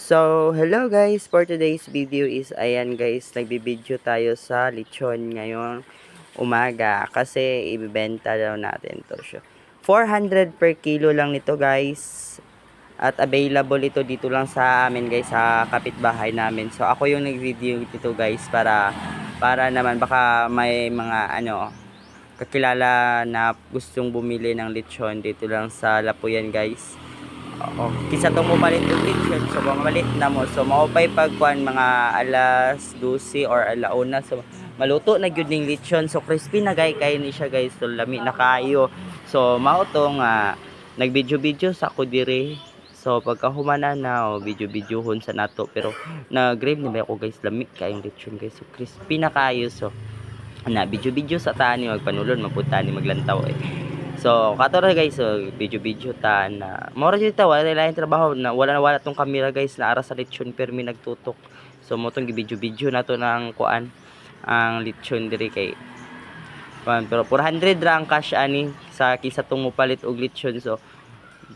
So, hello guys, for today's video is, ayan guys, nagbibideo tayo sa lechon ngayong umaga kasi ibibenta daw natin to siya. 400 per kilo lang nito guys, at available ito dito lang sa amin guys, sa kapitbahay namin. So, ako yung nag-video dito guys para naman baka may mga kakilala na gustong bumili ng lechon dito lang sa Lapuyan guys. Oo. Kisa to mo palit yung lechon, so mamalit na mo. So maupay pagkuan mga alas 12 or alauna. So maluto na gyud ning lechon. So crispy na kay ni siya guys. So lami na kayo. So mao to nga nagvideo-video sa ako dire. So pagkahumana na video-videohon sa nato, pero nag-grave ni ba ako guys, lami kayong lechon guys. So crispy na kayo. So na video-video sa tani magpanulon mapunta ni maglantaw eh. So kato ra guys, so video ta na mora jud ta, wala lain trabaho na wala tong camera guys na ara sa lechon permi nagtutok. So mo tong video na to ng kuan ang lechon diri kay kuan, pero 400 ra ang cash ani sa kisa tong mopalit og lechon. So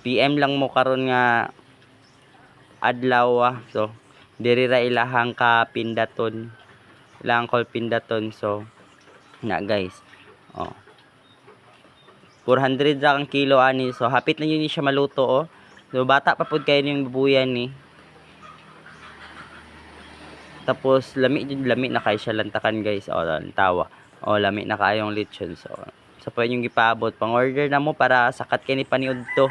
PM lang mo karon nga adlaw. So diri ra ilahang ka pindaton, ilang call pindaton. So na guys, 400 ra ang kilo ani. So hapit na yun siya maluto. So bata pa pud kayo yung bubuyan ni. Tapos lami na kay siya lantakan guys. Tawa. Lami na kayong lechon. So pwede yung gipaabot pang order na mo para sakat kay ni paniud to.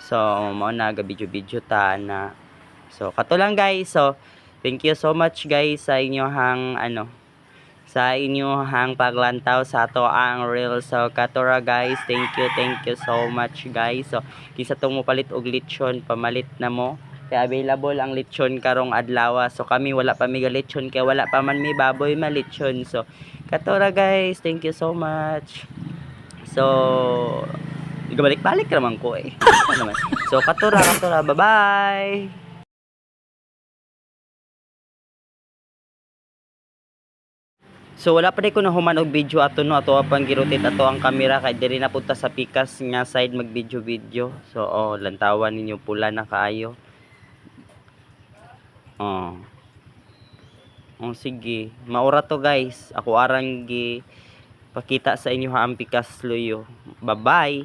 So mao na ga video ta na. So kato lang guys. So thank you so much guys sa inyohang sa inyong paglantaw sa to ang reel. So katora guys, thank you so much guys. So kisa tong mopalit og lechon, pamalit na mo kay available ang lechon karong adlaw. So kami wala pa mi lechon kay wala pa man mi baboy malechon. So katora guys, thank you so much. So balik naman ko eh. So katora, bye bye. So wala pa rin ko nahuman og video ato ato pang girotate ato ang camera kay diri na punta sa pikas nga side mag video. So lantawan ninyo pula na kaayo. Sige, maura to guys. Ako arang gi pakita sa inyo ang pikas luyo. Bye bye.